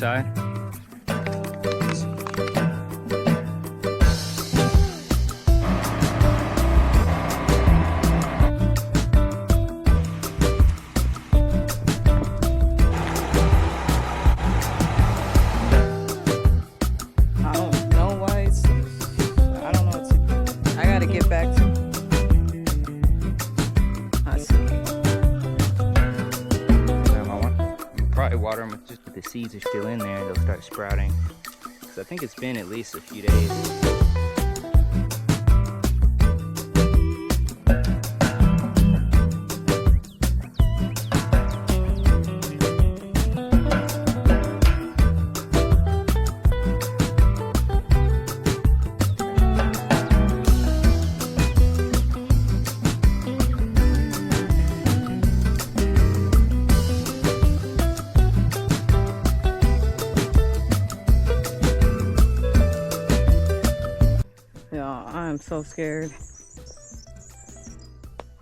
side. Water them just with the seeds are still in there, they'll start sprouting. So I think it's been at least a few days. I'm so scared.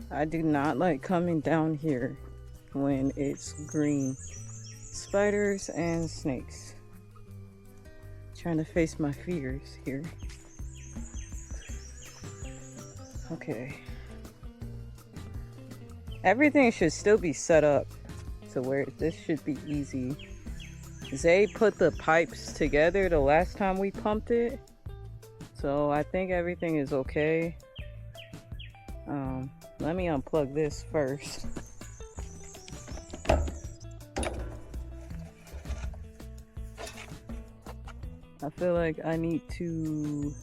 I do not like coming down here when it's green. Spiders and snakes. Trying to face my fears here. Okay. Everything should still be set up to where this should be easy. Zay put the pipes together the last time we pumped it. So I think everything is okay. Let me unplug this first. I feel like I need to,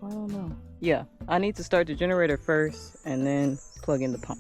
I don't know. Yeah, I need to start the generator first and then plug in the pump.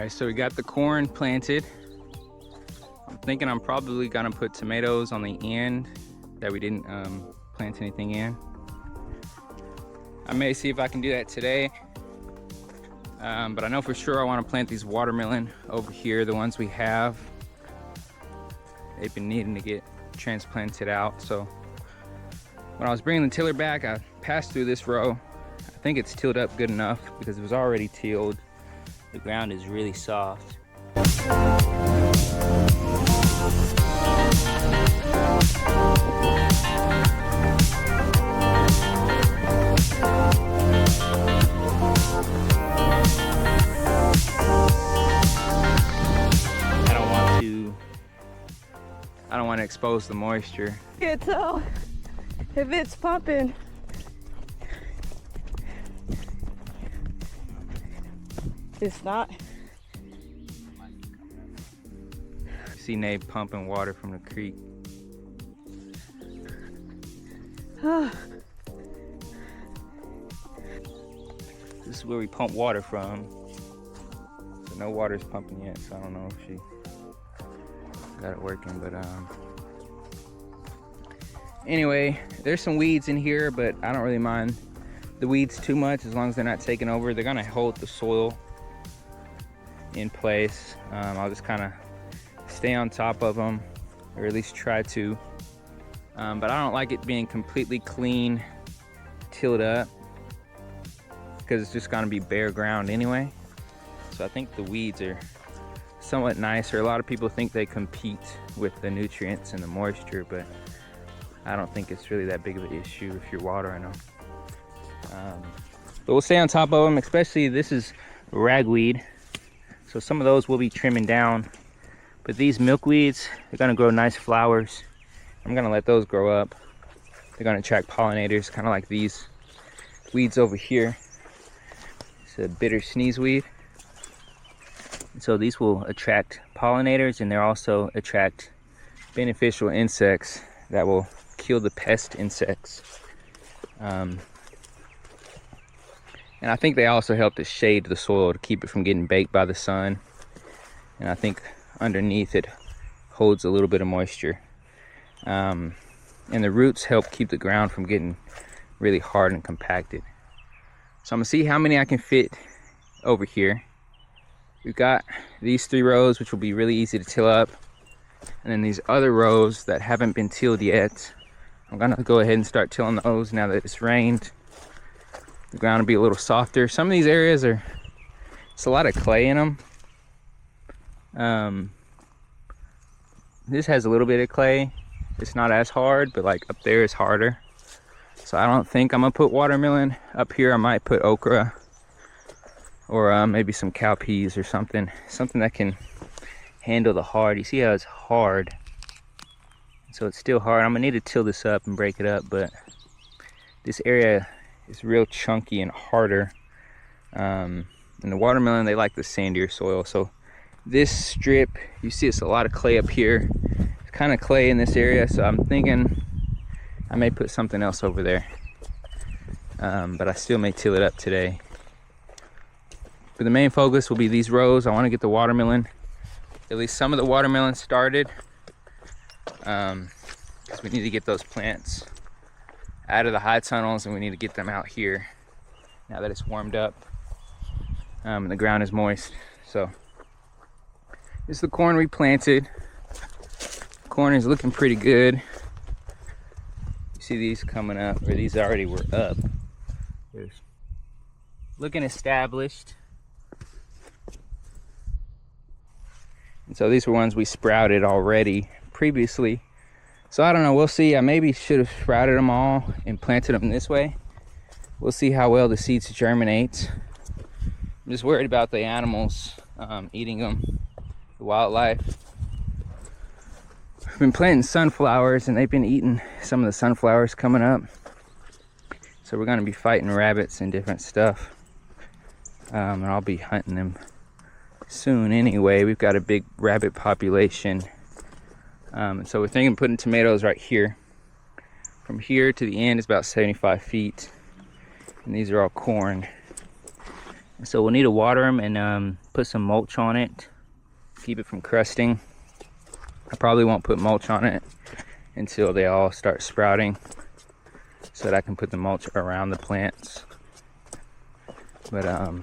So we got the corn planted. I'm thinking I'm probably gonna put tomatoes on the end that we didn't plant anything in. I may see if I can do that today. But I know for sure I want to plant these watermelon over here, the ones we have. They've been needing to get transplanted out. So when I was bringing the tiller back, I passed through this row. I think it's tilled up good enough because it was already tilled. The ground is really soft. I don't want to expose the moisture. Can't tell if it's pumping. It's not. See Nate pumping water from the creek. This is where we pump water from. So no water's pumping yet, so I don't know if she got it working, but anyway, there's some weeds in here, but I don't really mind the weeds too much as long as they're not taking over. They're gonna hold the soil in place. I'll just kind of stay on top of them, or at least try to. But I don't like it being completely clean, tilled up, because it's just gonna be bare ground anyway. So I think the weeds are somewhat nicer. A lot of people think they compete with the nutrients and the moisture, but I don't think it's really that big of an issue if you're watering them. But we'll stay on top of them, especially this is ragweed. So some of those we'll be trimming down. But these milkweeds, they're gonna grow nice flowers. I'm gonna let those grow up. They're gonna attract pollinators, kind of like these weeds over here. It's a bitter sneezeweed. So these will attract pollinators, and they also attract beneficial insects that will kill the pest insects. And I think they also help to shade the soil to keep it from getting baked by the sun. And I think underneath it holds a little bit of moisture. And the roots help keep the ground from getting really hard and compacted. So I'm gonna see how many I can fit over here. We've got these 3 rows, which will be really easy to till up. And then these other rows that haven't been tilled yet, I'm gonna go ahead and start tilling those now that it's rained. The ground will be a little softer. Some of these areas it's a lot of clay in them. This has a little bit of clay. It's not as hard, but like up there is harder. So I don't think I'm gonna put watermelon. Up here I might put okra, or maybe some cowpeas or something that can handle the hard. You see how it's hard? So it's still hard. I'm gonna need to till this up and break it up, but this area is real chunky and harder. And the watermelon, they like the sandier soil. So this strip, you see it's a lot of clay up here. It's kind of clay in this area, so I'm thinking I may put something else over there. But I still may till it up today. But the main focus will be these rows. I want to get the watermelon, at least some of the watermelon started, because we need to get those plants out of the high tunnels, and we need to get them out here now that it's warmed up and the ground is moist. So this is the corn we planted. Corn is looking pretty good. You see these coming up, or these already were up. There's looking established. And so these were ones we sprouted already previously. So I don't know, we'll see. I maybe should have sprouted them all and planted them this way. We'll see how well the seeds germinate. I'm just worried about the animals eating them, the wildlife. I've been planting sunflowers, and they've been eating some of the sunflowers coming up. So we're gonna be fighting rabbits and different stuff. And I'll be hunting them soon anyway. We've got a big rabbit population. So we're thinking of putting tomatoes right here. From here to the end is about 75 feet. And these are all corn. So we'll need to water them and put some mulch on it. Keep it from crusting. I probably won't put mulch on it until they all start sprouting, so that I can put the mulch around the plants. But we'll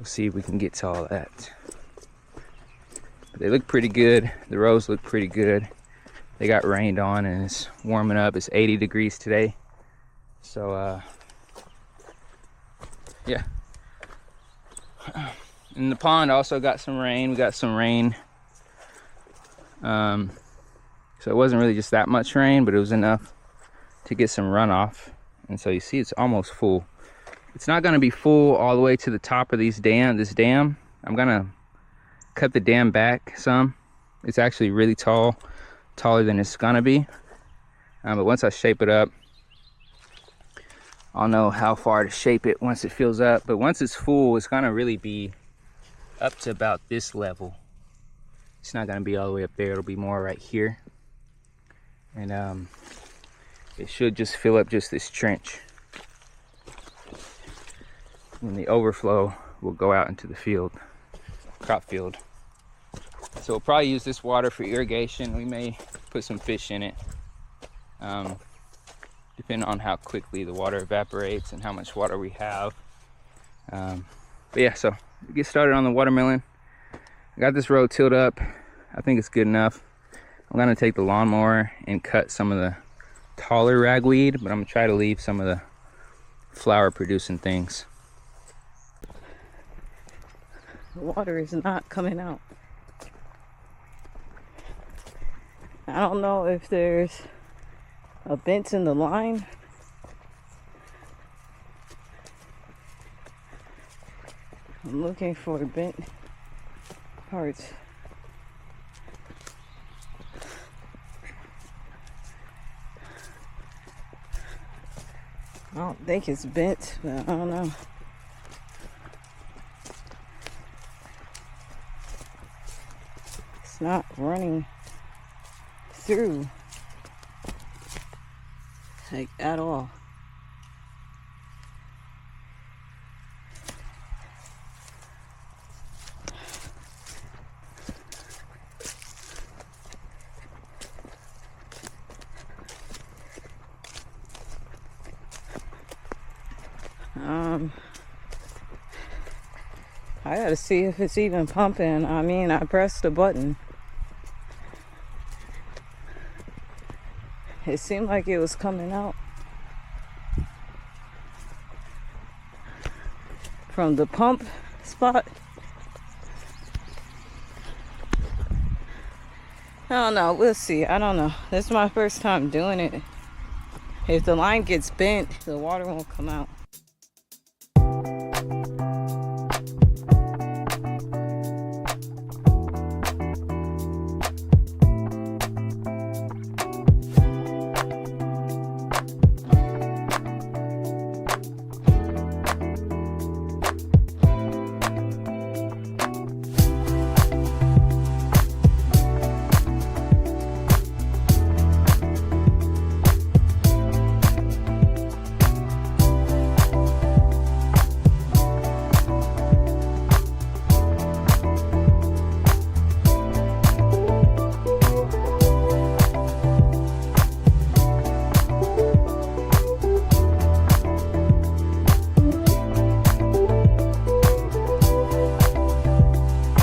see if we can get to all that. But they look pretty good. The rows look pretty good. They got rained on and it's warming up. It's 80 degrees today. So yeah. And the pond also got some rain. We got some rain. So it wasn't really just that much rain, but it was enough to get some runoff. And so you see it's almost full. It's not gonna be full all the way to the top of this dam. I'm gonna cut the dam back some. It's actually really tall, taller than it's gonna be. But once I shape it up, I'll know how far to shape it once it fills up. But once it's full, it's gonna really be up to about this level. It's not gonna be all the way up there. It'll be more right here. And it should just fill up just this trench. And the overflow will go out into the field, crop field. So we'll probably use this water for irrigation. We may put some fish in it, depending on how quickly the water evaporates and how much water we have. But yeah, so get started on the watermelon. I got this row tilled up. I think it's good enough. I'm gonna take the lawnmower and cut some of the taller ragweed, but I'm gonna try to leave some of the flower producing things. The water is not coming out. I don't know if there's a bent in the line. I'm looking for bent parts. I don't think it's bent, but I don't know. It's not running through like at all. I gotta see if it's even pumping. I mean, I pressed the button. It seemed like it was coming out from the pump spot. I don't know. We'll see. I don't know. This is my first time doing it. If the line gets bent, the water won't come out.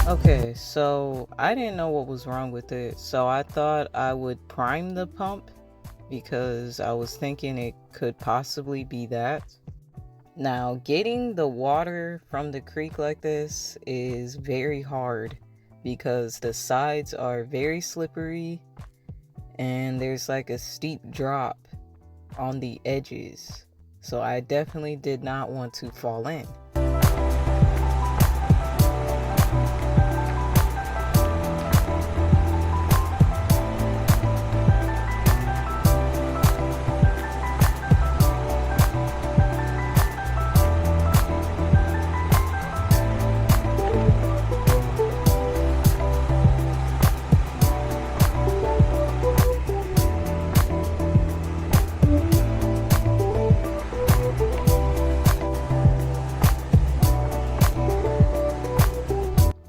Okay, so I didn't know what was wrong with it, so I thought I would prime the pump because I was thinking it could possibly be that. Now, getting the water from the creek like this is very hard because the sides are very slippery and there's like a steep drop on the edges. So I definitely did not want to fall in.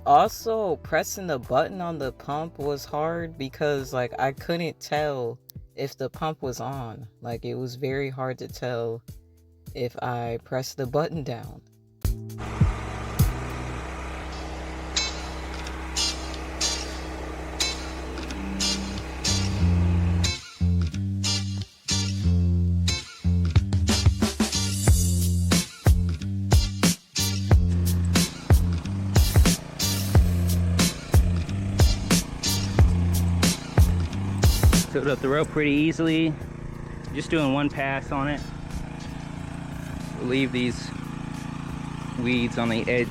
Also, pressing the button on the pump was hard because like I couldn't tell if the pump was on. Like it was very hard to tell if I pressed the button down. Filled up the rope pretty easily. Just doing one pass on it. We'll leave these weeds on the edge.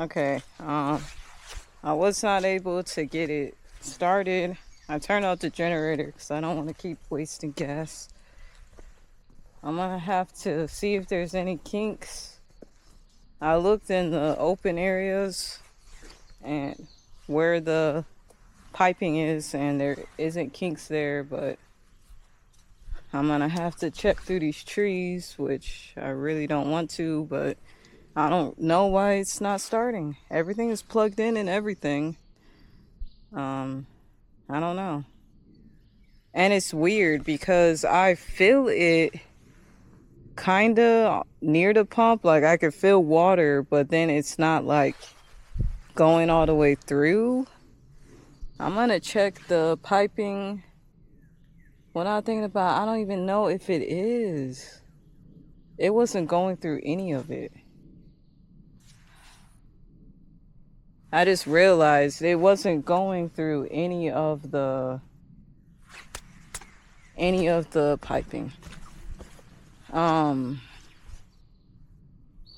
Okay, I was not able to get it started. I turned off the generator because I don't want to keep wasting gas. I'm gonna have to see if there's any kinks. I looked in the open areas and where the piping is, and there isn't kinks there, but I'm gonna have to check through these trees, which I really don't want to, but I don't know why it's not starting. Everything is plugged in and everything. I don't know. And it's weird because I feel it kind of near the pump. Like I could feel water, but then it's not like going all the way through. I'm gonna check the piping. What I'm thinking about, I don't even know if it is. It wasn't going through any of it. I just realized it wasn't going through any of the piping. No,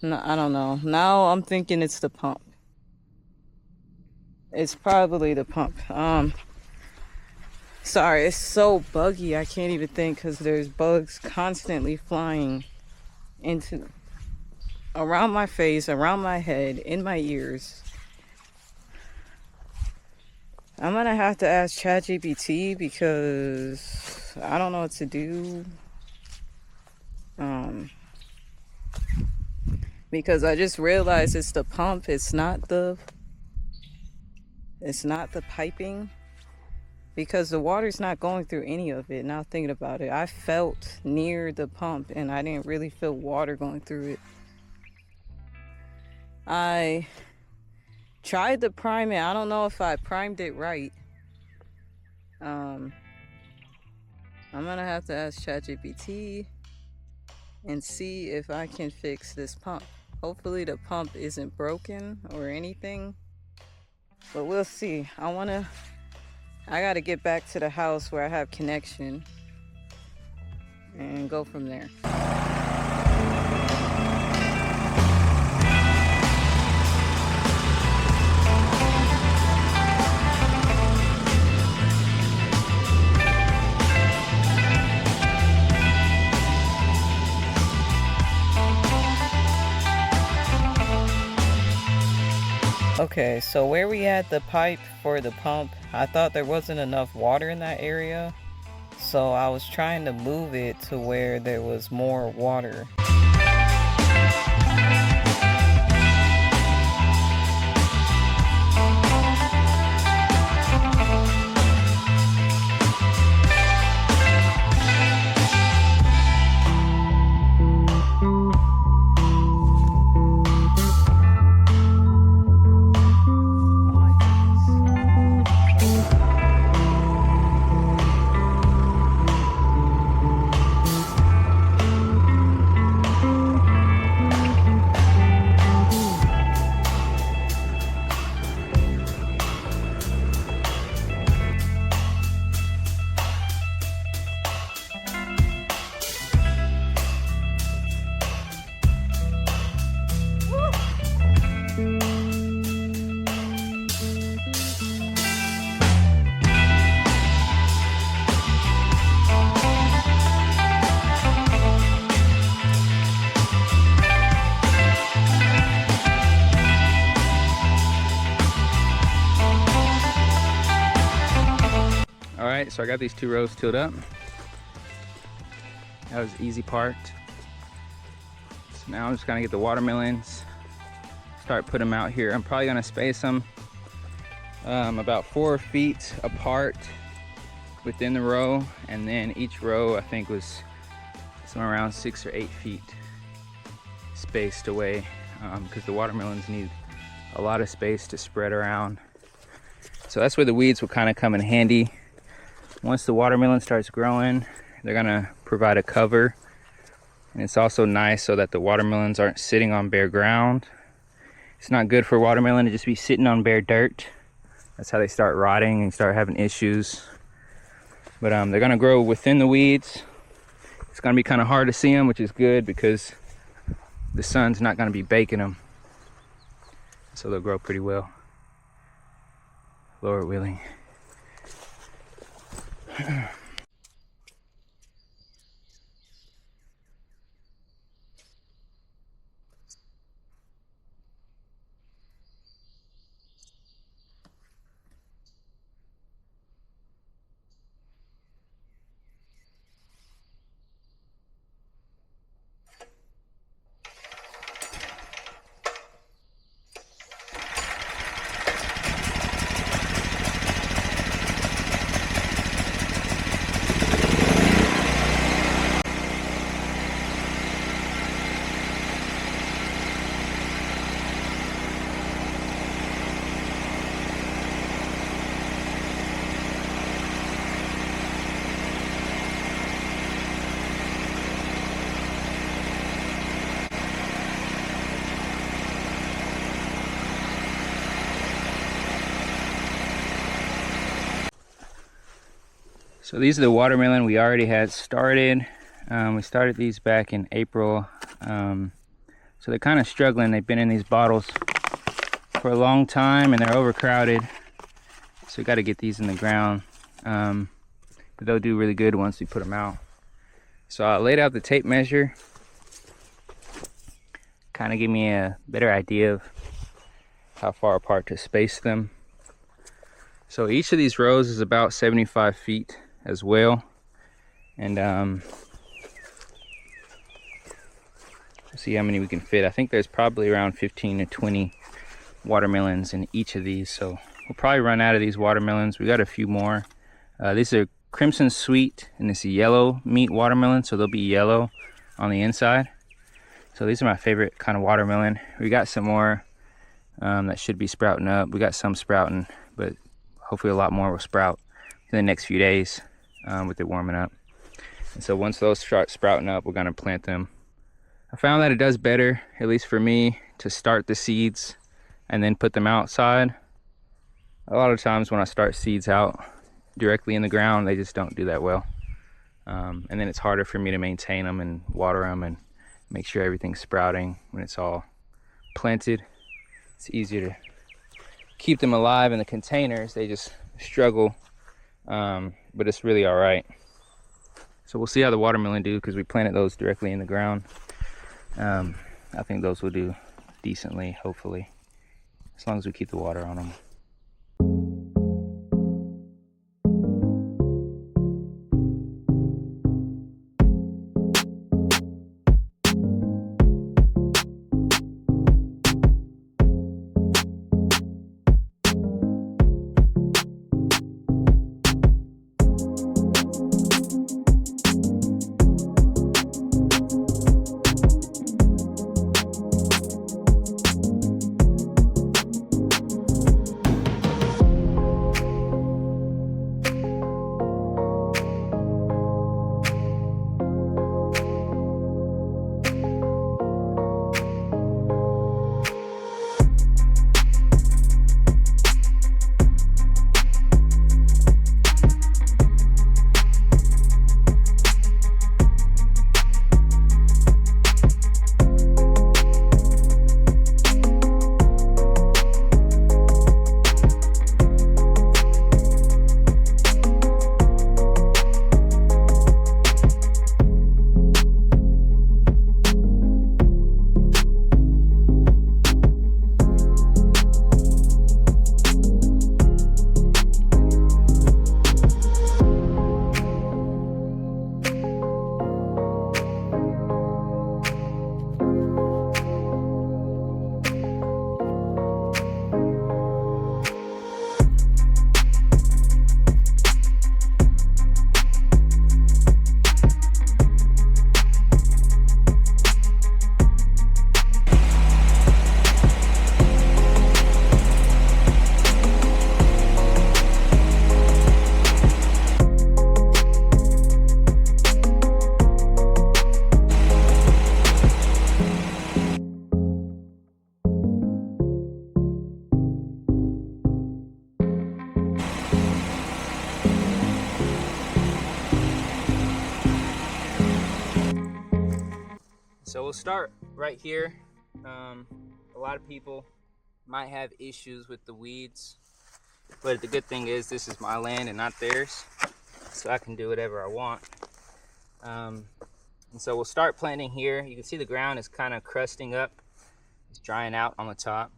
I don't know. Now I'm thinking it's the pump. It's probably the pump. Sorry, it's so buggy. I can't even think because there's bugs constantly flying around my face, around my head, in my ears. I'm gonna have to ask ChatGPT because I don't know what to do. Because I just realized it's the pump, it's not the piping. Because the water's not going through any of it. Now thinking about it, I felt near the pump and I didn't really feel water going through it. I tried to prime it. I don't know if I primed it right. I'm gonna have to ask ChatGPT and see if I can fix this pump. Hopefully the pump isn't broken or anything, but we'll see. I gotta get back to the house where I have connection and go from there. Okay, so where we had the pipe for the pump, I thought there wasn't enough water in that area. So I was trying to move it to where there was more water. Alright, so I got these 2 rows tilled up. That was the easy part. So now I'm just gonna get the watermelons, start putting them out here. I'm probably gonna space them about 4 feet apart within the row, and then each row I think was somewhere around 6 or 8 feet spaced away, because the watermelons need a lot of space to spread around. So that's where the weeds will kind of come in handy. Once the watermelon starts growing, they're gonna provide a cover, and it's also nice so that the watermelons aren't sitting on bare ground. It's not good for watermelon to just be sitting on bare dirt. That's how they start rotting and start having issues. But they're gonna grow within the weeds. It's gonna be kind of hard to see them, which is good because the sun's not gonna be baking them. so they'll grow pretty well, Lord willing. So these are the watermelon we already had started. We started these back in April. So they're kind of struggling. They've been in these bottles for a long time and they're overcrowded. So we got to get these in the ground. But they'll do really good once we put them out. So I laid out the tape measure. Kind of give me a better idea of how far apart to space them. So each of these rows is about 75 feet as well. And see how many we can fit. I think there's probably around 15 to 20 watermelons in each of these. So we'll probably run out of these watermelons. We got a few more. These are crimson sweet and it's a yellow meat watermelon. So they'll be yellow on the inside. So these are my favorite kind of watermelon. We got some more that should be sprouting up. We got some sprouting, but hopefully a lot more will sprout in the next few days with it warming up. And so once those start sprouting up, we're gonna plant them. I found that it does better, at least for me, to start the seeds and then put them outside. A lot of times when I start seeds out directly in the ground, they just don't do that well. And then it's harder for me to maintain them and water them and make sure everything's sprouting when it's all planted. It's easier to keep them alive in the containers. They just struggle, but it's really all right. So we'll see how the watermelon do because we planted those directly in the ground. I think those will do decently, hopefully, as long as we keep the water on them. So we'll start right here. A lot of people Might have issues with the weeds, but the good thing is this is my land and not theirs, so I can do whatever I want. And so we'll start planting here. You can see the ground is kind of crusting up. It's drying out on the top.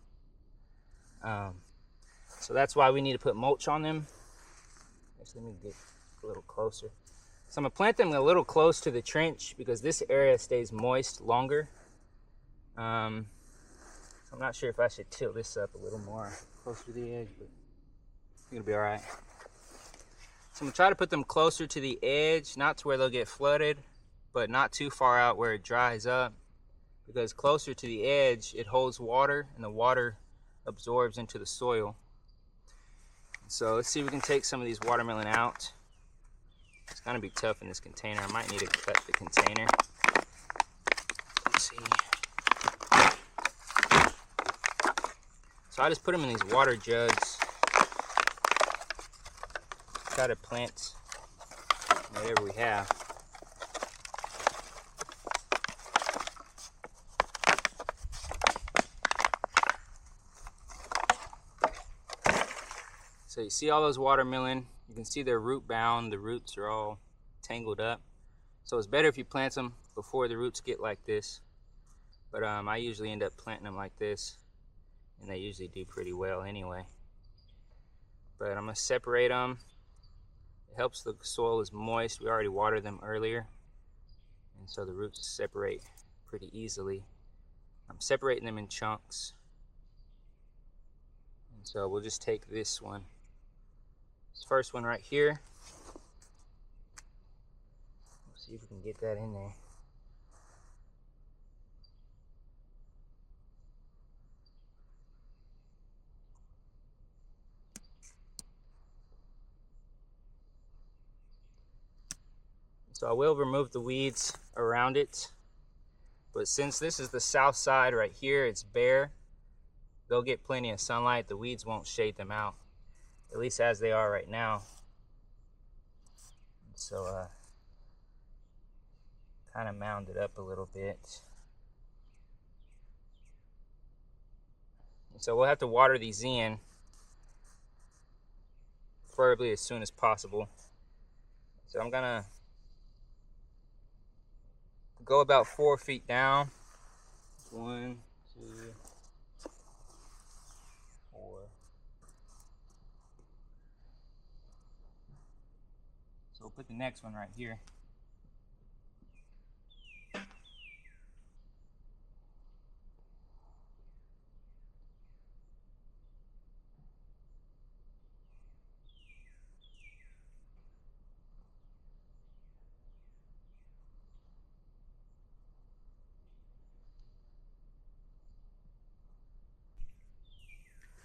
So that's why we need to put mulch on them. Actually, let me get a little closer. So I'm gonna plant them a little close to the trench because this area stays moist longer. So I'm not sure if I should tilt this up a little more closer to the edge, but I think it'll be all right. So I'm gonna try to put them closer to the edge, not to where they'll get flooded, but not too far out where it dries up, because closer to the edge, it holds water and the water absorbs into the soil. So let's see if we can take some of these watermelon out. It's gonna be tough in this container. I might need to cut the container. Let's see. So I just put them in these water jugs. Try to plant whatever we have. So you see all those watermelon, you can see they're root bound, the roots are all tangled up. So it's better if you plant them before the roots get like this. But I usually end up planting them like this, and they usually do pretty well anyway. But I'm gonna separate them. It helps the soil is moist. We already watered them earlier, and so the roots separate pretty easily. I'm separating them in chunks. And so we'll just take this one. This first one right here. Let's see if we can get that in there. So I will remove the weeds around it, but since this is the south side right here, it's bare. They'll get plenty of sunlight. The weeds won't shade them out, at least as they are right now. So kind of mound it up a little bit. So we'll have to water these in, preferably as soon as possible. So I'm gonna go about 4 feet down. 1, 2, 4. So we'll put the next one right here.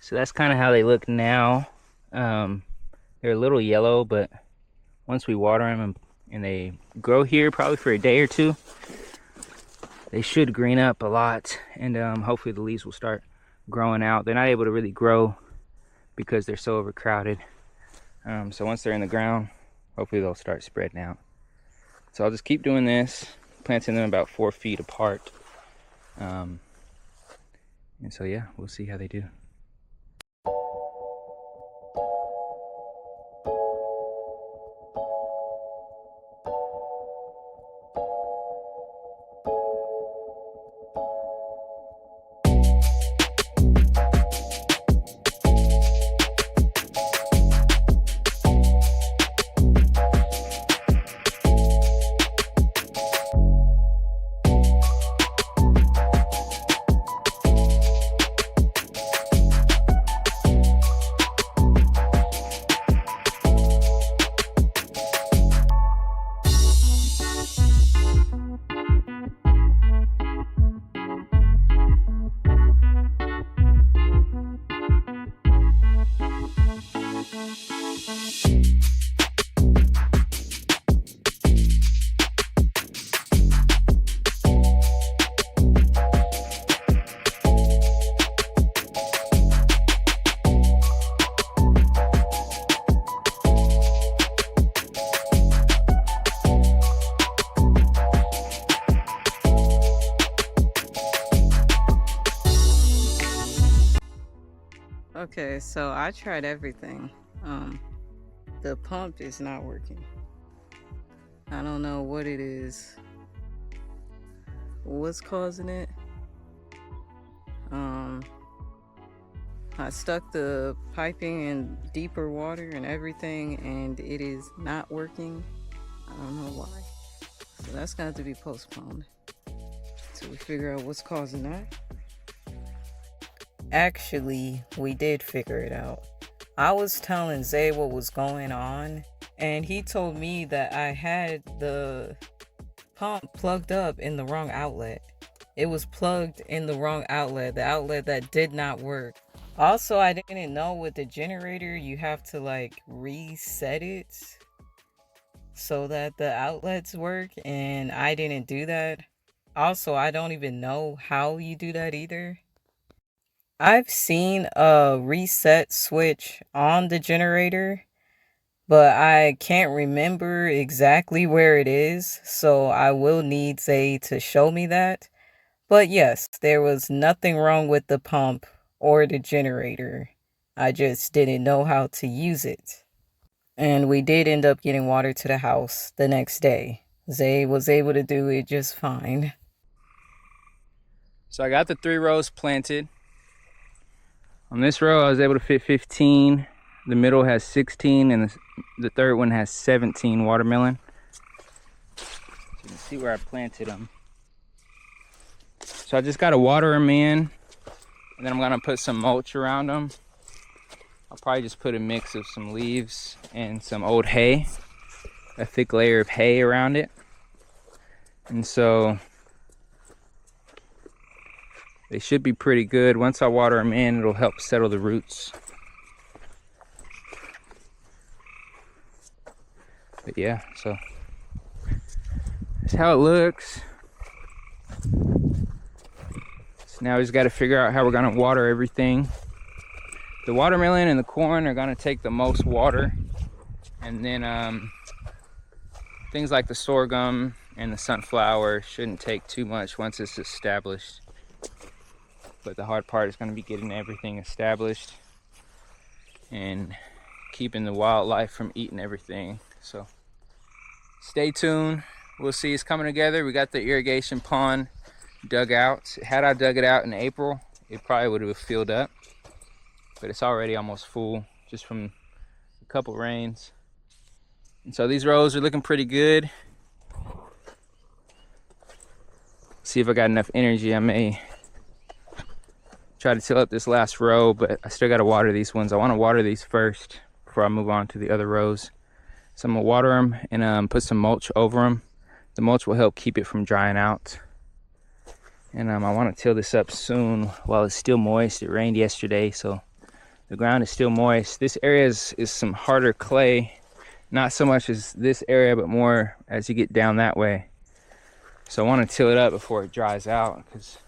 So that's kind of how they look now. They're a little yellow, but once we water them and they grow here probably for a day or two, they should green up a lot, and hopefully the leaves will start growing out. They're not able to really grow because they're so overcrowded. So once they're in the ground, hopefully they'll start spreading out. So I'll just keep doing this, planting them about 4 feet apart. And so yeah, we'll see how they do. Okay, so I tried everything. The pump is not working. I don't know what it is. What's causing it? I stuck the piping in deeper water and everything, and it is not working. I don't know why. So that's got to be postponed till we figure out what's causing that. Actually, we did figure it out. I was telling Zay what was going on, and he told me that I had the pump plugged up in the wrong outlet. It was plugged in the wrong outlet, the outlet that did not work. Also, I didn't know with the generator you have to like reset it so that the outlets work, and I didn't do that. Also, I don't even know how you do that either. I've seen a reset switch on the generator, but I can't remember exactly where it is, so I will need Zay to show me that. But yes, there was nothing wrong with the pump or the generator. I just didn't know how to use it. And we did end up getting water to the house the next day. Zay was able to do it just fine. So I got the 3 rows planted. On this row, I was able to fit 15. The middle has 16, and the third one has 17 watermelon. So you can see where I planted them. So I just got to water them in, and then I'm gonna put some mulch around them. I'll probably just put a mix of some leaves and some old hay, a thick layer of hay around it. And so they should be pretty good. Once I water them in, it'll help settle the roots. But yeah, so that's how it looks. So now we just got to figure out how we're gonna water everything. The watermelon and the corn are gonna take the most water, and then things like the sorghum and the sunflower shouldn't take too much once it's established. But the hard part is going to be getting everything established and keeping the wildlife from eating everything. So stay tuned. We'll see. It's coming together. We got the irrigation pond dug out. Had I dug it out in April, it probably would have filled up. But it's already almost full just from a couple rains. And so these rows are looking pretty good. See if I got enough energy. I may try to till up this last row, but I still got to water these ones. I want to water these first before I move on to the other rows. So I'm gonna water them and put some mulch over them. The mulch will help keep it from drying out. And I want to till this up soon while it's still moist. It rained yesterday, so the ground is still moist. This area is some harder clay, not so much as this area, but more as you get down that way. So I want to till it up before it dries out, because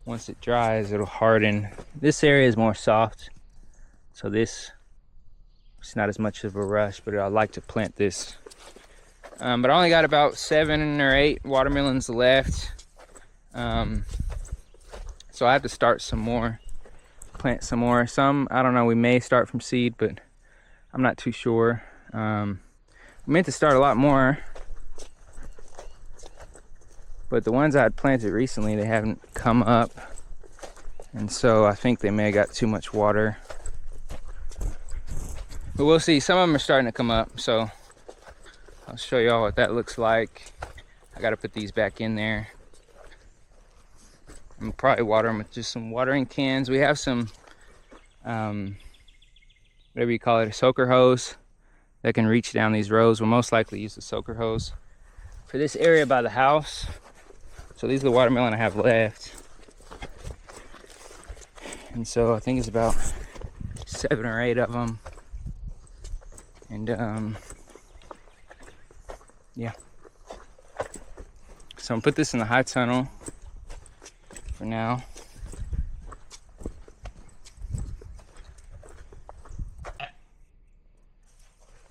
once it dries, it'll harden. This area is more soft, so this, it's not as much of a rush, but I'd like to plant this. But I only got about 7 or 8 watermelons left. So I have to start some more, plant some more. Some, I don't know, we may start from seed, but I'm not too sure. I meant to start a lot more, but the ones I had planted recently, they haven't come up. And so I think they may have got too much water. But we'll see. Some of them are starting to come up, so I'll show y'all what that looks like. I gotta put these back in there. I'm gonna probably water them with just some watering cans. We have some, whatever you call it, a soaker hose that can reach down these rows. We'll most likely use the soaker hose for this area by the house. So these are the watermelon I have left. And so I think it's about 7 or 8 of them. And yeah. So I'm gonna put this in the high tunnel for now.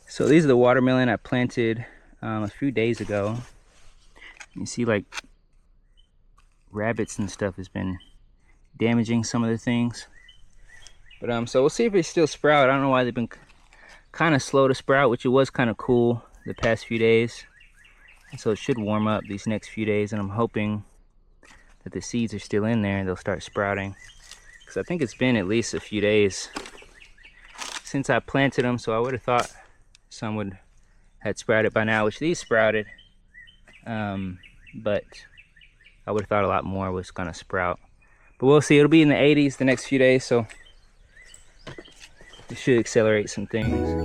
So these are the watermelon I planted a few days ago. You see, like, rabbits and stuff has been damaging some of the things. But so we'll see if they still sprout. I don't know why they've been kind of slow to sprout, which it was kind of cool the past few days. And so it should warm up these next few days, and I'm hoping that the seeds are still in there and they'll start sprouting. Because I think it's been at least a few days since I planted them, so I would have thought some would had sprouted by now, which these sprouted. But I would have thought a lot more was gonna sprout. But we'll see. It'll be in the 80s the next few days, so it should accelerate some things.